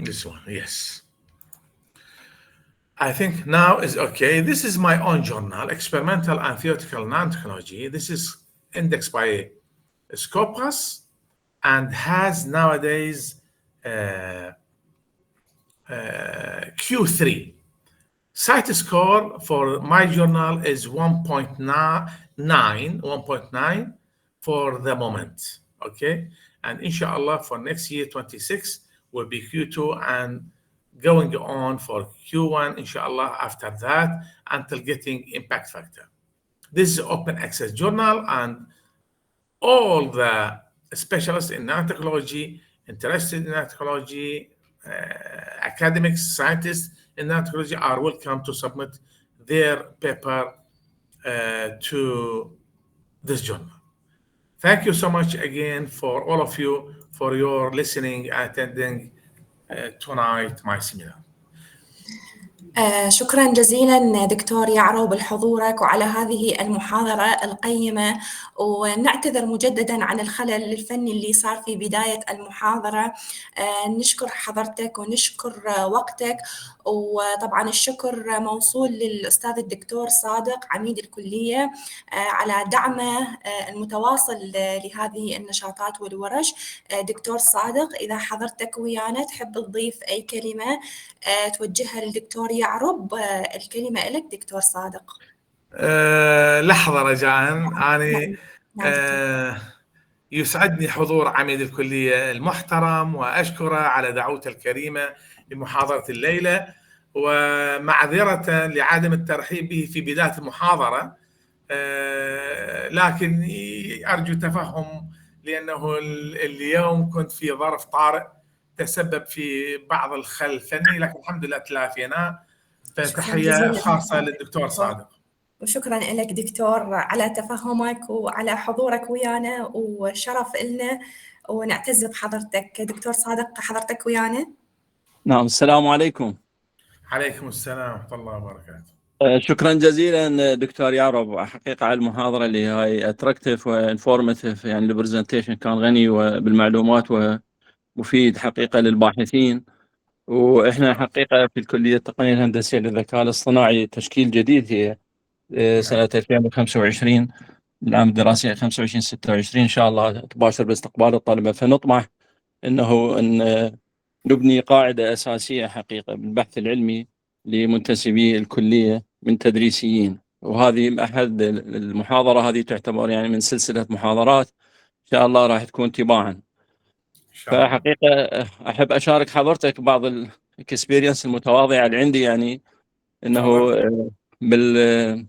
This one, yes. I think now is okay. This is my own journal, Experimental and Theoretical Nanotechnology. This is indexed by Scopus and has nowadays Q3. Site score for my journal is 1.9 for the moment, okay? And inshallah for next year, 26, will be Q2 and going on for Q1, inshallah, after that, until getting impact factor. This is open access journal, and all the specialists in nanotechnology, interested in nanotechnology, academics, scientists in nanotechnology are welcome to submit their paper to this journal. Thank you so much again for all of you for your listening and attending tonight my seminar. شكرا جزيلا دكتور يعرب لحضورك وعلى هذه المحاضرة القيمة، ونعتذر مجددا عن الخلل الفني اللي صار في بداية المحاضرة. نشكر حضرتك ونشكر وقتك، وطبعا الشكر موصول للأستاذ الدكتور صادق عميد الكلية على دعمه المتواصل لهذه النشاطات والورش. دكتور صادق، إذا حضرتك ويانا تحب تضيف أي كلمة توجهها للدكتور يعرب، الكلمة لك دكتور صادق. لحظة رجاء، نعم. يسعدني حضور عميد الكلية المحترم، وأشكره على دعوته الكريمة لمحاضرة الليلة، ومعذرة لعدم الترحيب به في بداية المحاضرة، لكن أرجو تفهم، لأنه اليوم كنت في ظرف طارئ تسبب في بعض الخلل الفني، لكن الحمد لله تلافينا. فتحية خاصة للدكتور صادق. وشكرا لك دكتور على تفهمك وعلى حضورك ويانا، وشرف لنا ونعتز بحضرتك. دكتور صادق حضرتك ويانا؟ نعم، السلام عليكم. عليكم السلام ورحمة الله وبركاته. شكرا جزيلا دكتور يعرب، حقيقة على المحاضرة اللي هاي اتراكتيف وانفورماتيف، يعني البرزنتيشن كان غني بالمعلومات ومفيد حقيقة للباحثين. واحنا حقيقة في الكلية التقنية الهندسية للذكاء الاصطناعي تشكيل جديد هي سنة 2025، العام الدراسي 25-26 ان شاء الله تباشر باستقبال الطلبة. فنطمح ان نبني قاعدة أساسية حقيقة بالبحث العلمي لمنتسبي الكلية من تدريسيين، وهذه أحد المحاضرة هذه تعتبر يعني من سلسلة محاضرات إن شاء الله راح تكون تباعا. فحقيقة أحب أشارك حضرتك بعض الإكسبيرينس المتواضعة اللي عندي، يعني إنه بالحقيقة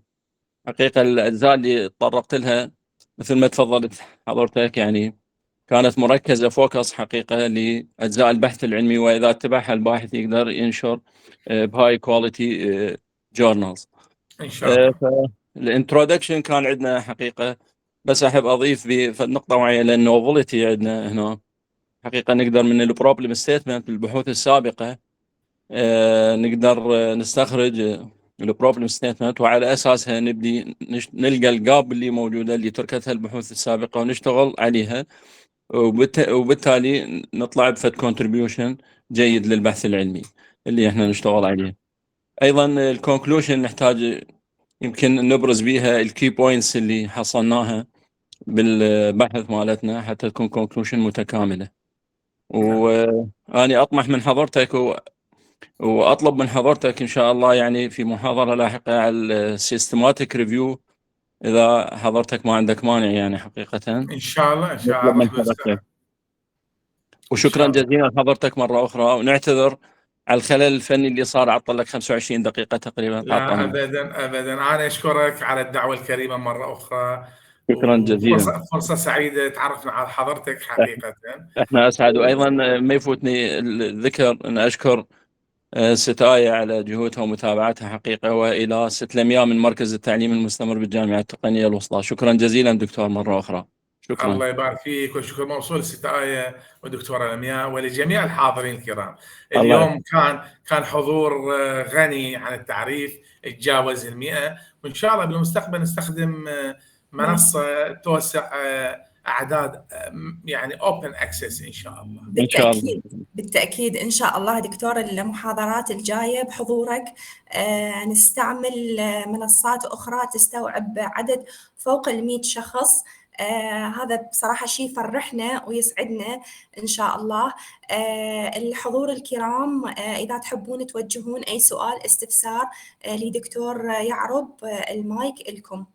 الأجزاء اللي تطرقت لها مثل ما تفضلت حضرتك يعني كانت مركزة فوكس حقيقة لأجزاء البحث العلمي، وإذا اتبعها الباحث يقدر ينشر بهاي كواليتي جورنالز إن شاء الله. الانترودكشن كان عندنا حقيقة، بس أحب أضيف بنقطة معينة للنوفلتي عندنا هنا. حقيقة نقدر من البروبلم ستيتمنت البحوث السابقة نقدر نستخرج البروبلم ستيتمنت، وعلى أساسها نبدي نلقى الجاب اللي موجودة اللي تركتها البحوث السابقة ونشتغل عليها، وبالتالي نطلع بفد كونتريبيوشن جيد للبحث العلمي اللي احنا نشتغل عليه. ايضا الكونكلوشن نحتاج يمكن نبرز بيها الكي بوينتس اللي حصلناها بالبحث مالتنا حتى تكون كونكلوشن متكامله. واني اطمح من حضرتك واطلب من حضرتك ان شاء الله يعني في محاضره لاحقه على السيستماتيك ريفيو، اذا حضرتك ما عندك مانع يعني حقيقه. إن شاء الله إن شاء نطلب من الله. حضرتك. وشكرا جزيلا لحضرتك مرة أخرى، ونعتذر على الخلل الفني اللي صار، عطل لك 25 دقيقة تقريبا. لا أبدا أبدا، أنا أشكرك على الدعوة الكريمة مرة أخرى. شكرا جزيلا. فرصة سعيدة تعرفنا على حضرتك حقيقة. احنا أسعد، وأيضا ما يفوتني الذكر أن أشكر ست آية على جهودها ومتابعتها حقيقة، وإلى ست لمياء من مركز التعليم المستمر بالجامعة التقنية الوسطى. شكرا جزيلا دكتور مرة أخرى. شكرا. الله يبارك فيك، والشكر موصول لست آية ودكتورة لمياء ولجميع الحاضرين الكرام. اليوم كان حضور غني عن التعريف، تجاوز 100، وإن شاء الله بالمستقبل نستخدم منصة توسع أعداد يعني open access إن شاء الله. بالتأكيد بالتأكيد إن شاء الله دكتور. المحاضرات الجاية بحضورك نستعمل منصات أخرى تستوعب عدد فوق 100 شخص. هذا بصراحة شيء فرحنا ويسعدنا إن شاء الله. الحضور الكرام، إذا تحبون توجهون أي سؤال استفسار لدكتور يعرب، المايك لكم.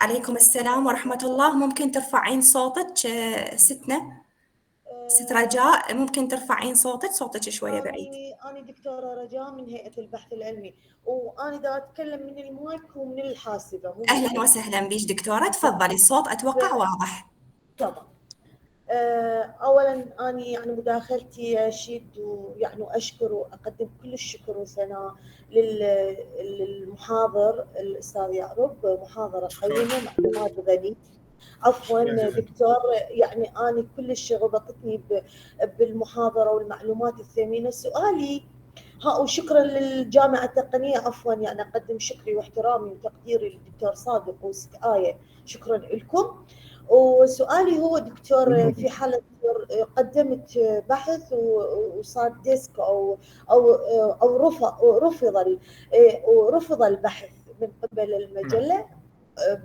عليكم السلام ورحمة الله. ممكن ترفعين صوتك ستنا؟ ست رجاء، ممكن ترفعين صوتك شوية بعيد. أنا دكتورة رجاء من هيئة البحث العلمي، وأنا دا أتكلم من المايك ومن الحاسبة. أهلا وسهلا بيش دكتورة، تفضلي. الصوت أتوقع واضح. طبعا. أولا أنا يعني مداخلتي أشيد ويعني أشكر وأقدم كل الشكر والثناء للمحاضر الأستاذ يعرب. محاضرة قيمة، معلومات غني. عفوا دكتور، يعني أنا كلش غبطتني بالمحاضرة والمعلومات الثمينة. سؤالي وشكرا للجامعة التقنية، عفوا يعني أقدم شكري واحترامي وتقديري للدكتور صادق وست آية، شكرا لكم. وسؤالي هو دكتور، في حالة قدمت بحث وصار ديسك أو رفض البحث من قبل المجلة،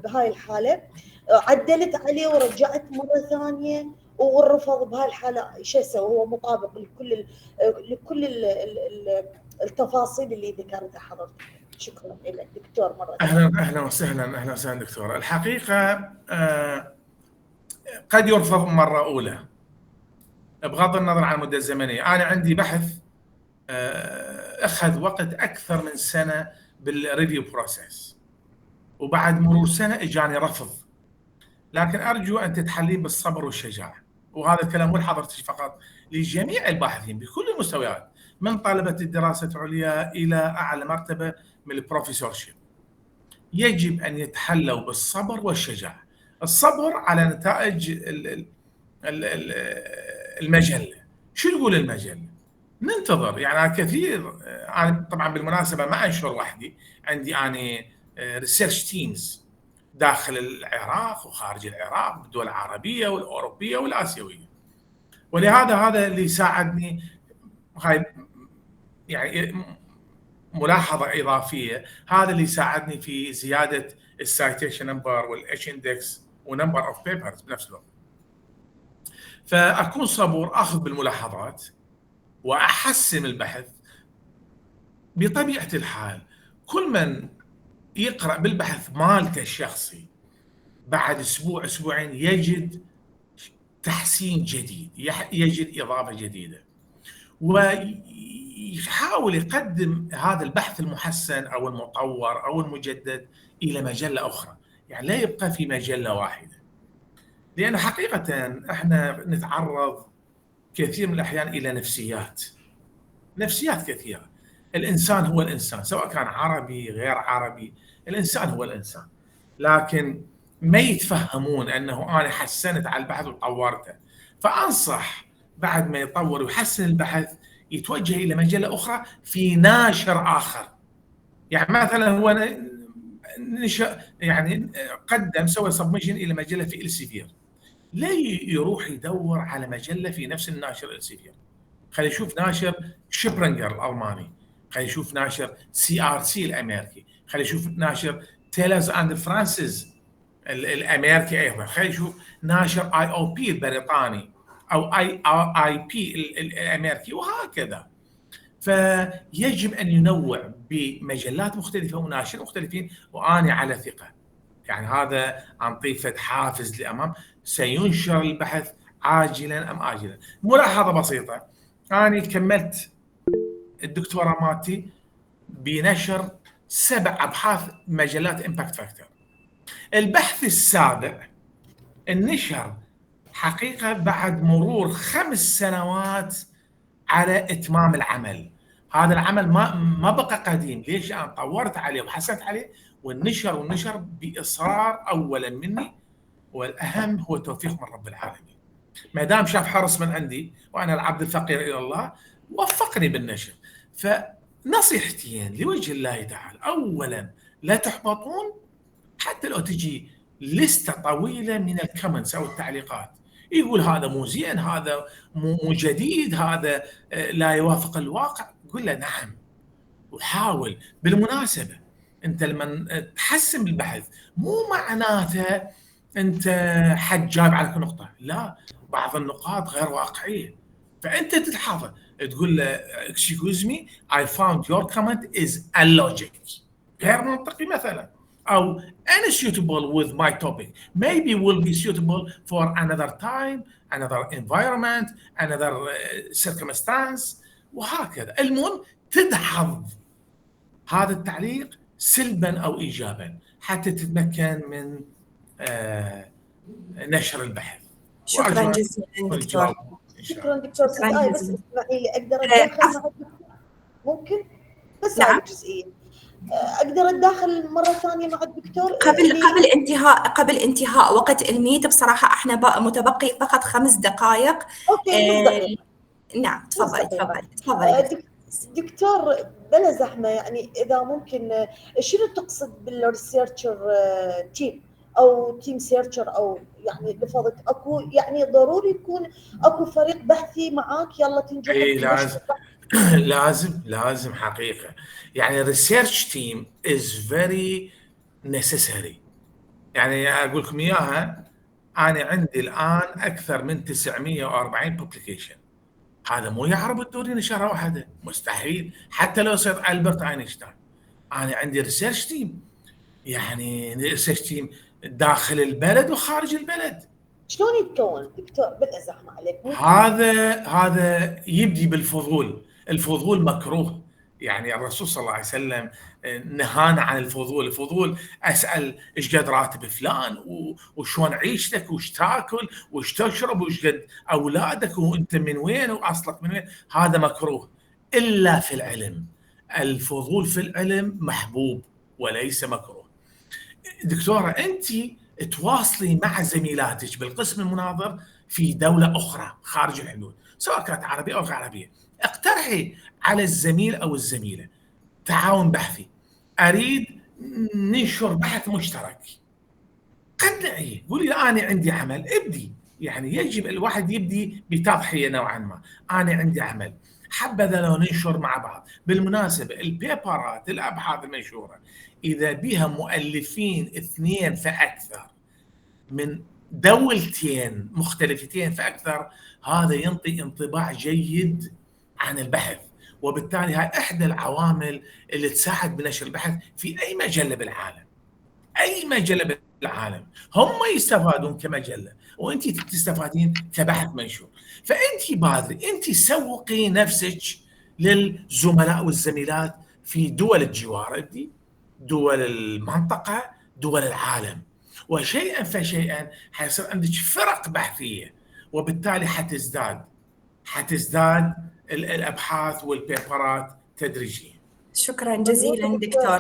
بهاي الحالة عدلت عليه ورجعت مرة ثانية والرفض، بهاي الحالة شو اسوي؟ هو مطابق لكل التفاصيل اللي ذكرتها حضرتك. شكرا لك دكتور مرة ثانية. اهلا وسهلا دكتور. الحقيقه قد يرفض مره اولى بغض النظر عن المده الزمنيه. انا عندي بحث اخذ وقت اكثر من سنه بالريفيو بروسيس، وبعد مرور سنه اجاني رفض، لكن ارجو ان تتحلين بالصبر والشجاعه. وهذا الكلام مو لحضرتك فقط، لجميع الباحثين بكل المستويات، من طلبه الدراسه العليا الى اعلى مرتبه من البروفيسورشيب. يجب ان يتحلوا بالصبر والشجاعه. الصبر على نتائج المجله. شو تقول المجله؟ ننتظر. يعني كثير، انا طبعا بالمناسبه ما انشر وحدي، عندي انا ريسيرش تيمز داخل العراق وخارج العراق، بالدول العربيه والاوروبيه والاسيويه، ولهذا هذا اللي يساعدني. هاي يعني ملاحظه اضافيه، هذا اللي يساعدني في زياده السايتيشن نمبر والاتش اندكس ونمبر اوف بيبرز بنفس الوقت. فاكون صبور، اخذ بالملاحظات واحسن البحث. بطبيعه الحال كل من يقرا بالبحث مالته الشخصي بعد اسبوع اسبوعين يجد تحسين جديد، يجد اضافه جديده، ويحاول يقدم هذا البحث المحسن او المطور او المجدد الى مجله اخرى، يعني لا يبقى في مجله واحده. لان حقيقه احنا نتعرض كثير من الاحيان الى نفسيات كثيره. الانسان هو الانسان، سواء كان عربي غير عربي، الانسان هو الانسان، لكن ما يتفهمون انه انا حسنت على البحث وطورته. فانصح بعد ما يطور ويحسن البحث يتوجه الى مجله اخرى في ناشر اخر. يعني مثلا هو يعني سوى سبمشن الى مجله في السيفير، لا يروح يدور على مجله في نفس الناشر السيفير. خلي يشوف ناشر شبرنجر الالماني، خلي يشوف ناشر CRC الامريكي، خلي يشوف ناشر تيلرز اند فرانسيس الامريكي ايضا، خلي يشوف ناشر IOP البريطاني او IIP الامريكي، وهكذا. فيجب ان ينوع بمجلات مختلفه وناشر مختلفين، وانا على ثقه يعني هذا عن طيفه حافز لامام سينشر البحث عاجلا ام اجلا. ملاحظه بسيطه، أنا كملت الدكتوراه مالتي بنشر 7 أبحاث مجلات إمباكت فاكتور. البحث السابع النشر حقيقة بعد مرور 5 سنوات على إتمام العمل. هذا العمل ما بقى قديم. ليش؟ أنا طورت عليه وحسنت عليه، والنشر بإصرار أولا مني، والأهم هو توفيق من رب العالمين. ما دام شاف حرص من عندي وانا العبد الفقير الى الله وفقني بالنشر. فنصيحتين لوجه الله تعالى، اولا لا تحبطون، حتى لو تجي لستة طويله من الكومنتس او التعليقات يقول هذا مو زين، هذا مو جديد، هذا لا يوافق الواقع، قل له نعم وحاول. بالمناسبه انت لما تحسن بالبحث مو معناته انت حد جايب على كل نقطه، لا، بعض النقاط غير واقعيه، فانت تتحافظ تقول له excuse me I found your comment is illogical، غير منطقي مثلا، او unsuitable with my topic, maybe will be suitable for another time, another environment, another circumstance، وهكذا. المهم تدحض هذا التعليق سلبا او ايجابا حتى تتمكن من نشر البحث. شكرا جزيلا دكتور. شكرا دكتور. بس اسمعي لي، اقدر اتدخل مع الدكتور؟ ممكن بس هذه الجزئيه. اقدر اتداخل مره ثانيه مع الدكتور قبل انتهاء وقت الميت. بصراحه احنا متبقي فقط 5 دقائق. اوكي. نعم تفضلي. دكتور بلا زحمه، يعني اذا ممكن شنو تقصد بالريسيرشر تيم او تيم سيرشر، او يعني لفظك اكو يعني ضروري يكون اكو فريق بحثي معاك يلا تنجح؟ لازم حقيقه. يعني الريسيرش تيم از فيري necessary. يعني اقول لكم اياها، انا عندي الان اكثر من 940 بوبليكيشن. هذا مو يعرب الدوري نشره واحده، مستحيل، حتى لو صير البرت اينشتاين. انا عندي ريسيرش تيم، يعني ريسيرش تيم داخل البلد وخارج البلد. شلون يتكون دكتور بلا زحمه عليك؟ هذا يبدي بالفضول. الفضول مكروه، يعني الرسول صلى الله عليه وسلم نهانا عن الفضول. اسال ايش قد راتب فلان، وشلون عيشتك، وش تاكل، وش تشرب، وش قد اولادك، وانت من وين، واصلك من وين. هذا مكروه الا في العلم. الفضول في العلم محبوب وليس مكروه. دكتوره، انت تواصلي مع زميلاتك بالقسم المناظر في دوله اخرى خارج الحدود، سواء كانت عربيه او غير عربيه، اقترحي على الزميل او الزميله تعاون بحثي، اريد ننشر بحث مشترك. قنعيه، قولي انا عندي عمل، ابدي. يعني يجب الواحد يبدي بتضحيه نوعا ما. انا عندي عمل، حبذا لو ننشر مع بعض. بالمناسبه البيبرات، الابحاث المنشوره اذا بها مؤلفين 2 فاكثر من دولتين مختلفتين فاكثر، هذا ينطي انطباع جيد عن البحث، وبالتالي هاي احدى العوامل اللي تساعد بنشر البحث في اي مجله بالعالم. اي مجله بالعالم هم يستفادون كمجله، وانت تستفادين كبحث منشور. فانت بادري، انت سوقي نفسك للزملاء والزميلات في دول الجوار، دول المنطقه، دول العالم، وشيئا فشيئا حيصير عندك فرق بحثيه، وبالتالي حتزداد الابحاث والبيبرات تدريجيا. شكرا جزيلا دكتور.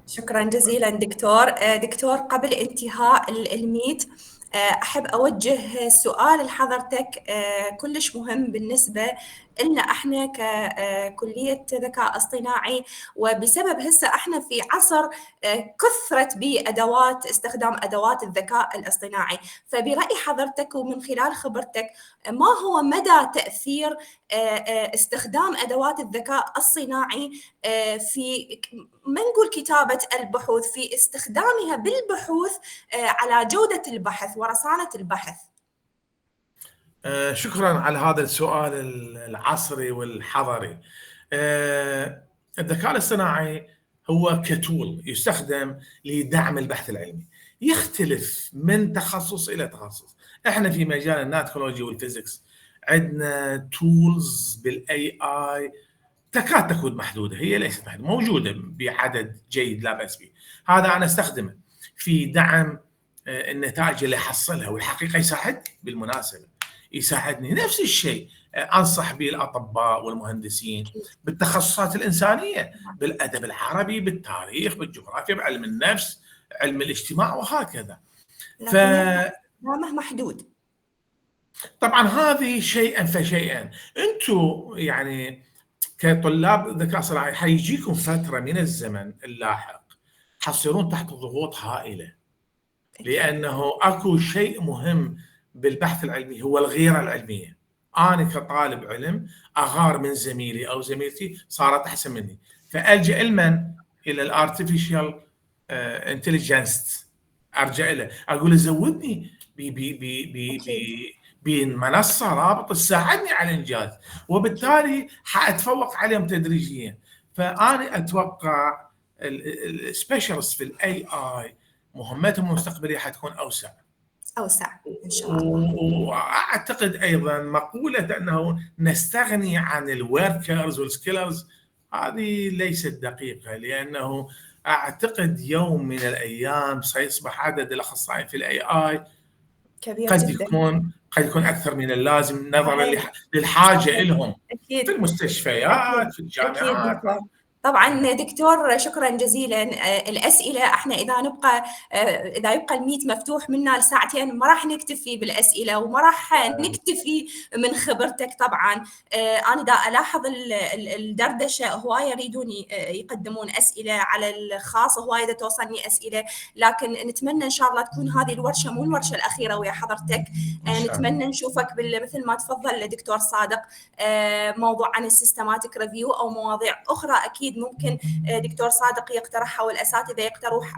شكرا جزيلا دكتور. دكتور، قبل انتهاء الميت أحب أوجه سؤال لحضرتك كلش مهم بالنسبة لنا احنا ككلية ذكاء اصطناعي، وبسبب هسه احنا في عصر كثرت بأدوات استخدام أدوات الذكاء الاصطناعي. فبرأي حضرتك ومن خلال خبرتك، ما هو مدى تأثير استخدام أدوات الذكاء الصناعي في ما نقول كتابة البحوث، في استخدامها بالبحوث على جودة البحث ورصانة البحث؟ شكرا على هذا السؤال العصري والحضري. الذكاء الاصطناعي هو كتول يستخدم لدعم البحث العلمي، يختلف من تخصص إلى تخصص. احنا في مجال النانوتكنولوجي والفيزيكس عندنا تولز بالاي اي تكاد تكون محدوده، هي ليست محدوده، موجوده بعدد جيد لا باس به. هذا انا استخدمه في دعم النتائج اللي احصلها، والحقيقه يساعد. بالمناسبه يساعدني نفس الشيء انصح به الاطباء والمهندسين بالتخصصات الانسانيه، بالادب العربي، بالتاريخ، بالجغرافيا، بعلم النفس، علم الاجتماع، وهكذا. نعم محدود. طبعا هذه شيئا فشيئا. انتم يعني كطلاب ذكاء صناعي حيجيكم فتره من الزمن اللاحق حتصيرون تحت ضغوط هائله، لانه اكو شيء مهم بالبحث العلمي هو الغيره العلميه. انا كطالب علم اغار من زميلي او زميلتي صارت احسن مني، فالجا لمن؟ الى الارتفيشال انتليجنس، ارجع له اقول له زودني بمنصه رابط تساعدني على الانجاز، وبالتالي حاتفوق عليهم تدريجيا. فانا اتوقع السبيشالست في الاي اي مهمتهم المستقبليه حتكون اوسع ان شاء الله. واعتقد ايضا مقوله انه نستغني عن الوركرز والسكيلرز هذه ليست دقيقه، لانه اعتقد يوم من الايام سيصبح عدد الاخصائيين في الاي اي كبير قد جدا. يكون اكثر من اللازم نظرا للحاجه لهم أكيد. في المستشفيات، في الجامعات. طبعا دكتور شكرا جزيلا. الاسئله احنا اذا يبقى الميت مفتوح منا لساعتين ما راح نكتفي بالاسئله وما راح نكتفي من خبرتك. طبعا انا دا الاحظ الدردشه هوايه يريدون يقدمون اسئله على الخاص، هوايه توصلني اسئله، لكن نتمنى ان شاء الله تكون هذه الورشه مو الورشه الاخيره ويا حضرتك. نتمنى نشوفك مثل ما تفضل دكتور صادق موضوع عن السيستماتيك ريفيو او مواضيع اخرى اكيد ممكن دكتور صادق يقترحها والاساتذه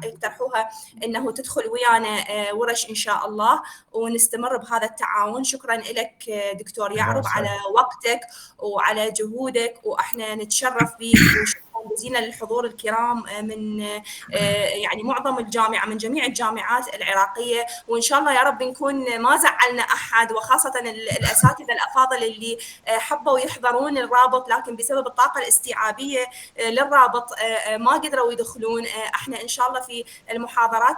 يقترحوها انه تدخل ويانا ورش ان شاء الله، ونستمر بهذا التعاون. شكرا لك دكتور يعرب على وقتك وعلى جهودك، واحنا نتشرف بك، وشكرا جزيلا للحضور الكرام من يعني معظم الجامعه، من جميع الجامعات العراقيه، وان شاء الله يا رب نكون ما زعلنا احد، وخاصه الاساتذه الافاضل اللي حبوا يحضرون الرابط لكن بسبب الطاقه الاستيعابيه للرابط ما قدروا يدخلون. احنا ان شاء الله في المحاضرات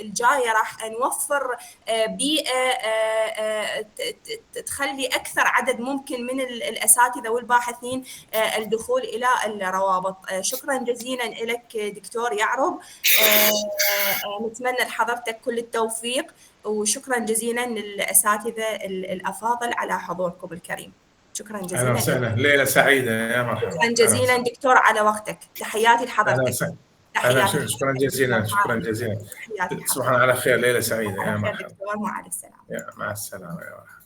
الجايه راح نوفر بيئه تخلي اكثر عدد ممكن من الاساتذه والباحثين الدخول الى الروابط. شكرا جزيلا لك دكتور يعرب، نتمنى لحضرتك كل التوفيق، وشكرا جزيلا للاساتذه الافاضل على حضوركم الكريم. شكرا جزيلا. اهلا وسهلا، ليله سعيده، يا مرحبا. شكرا جزيلا دكتور على وقتك، تحياتي لحضرتك. تحياتي. شكرا جزيلا، شكرا جزيلا. تصبحون على خير، ليله سعيده، يا مرحبا دكتور، مع السلامه. مع السلامه يا مرحبا.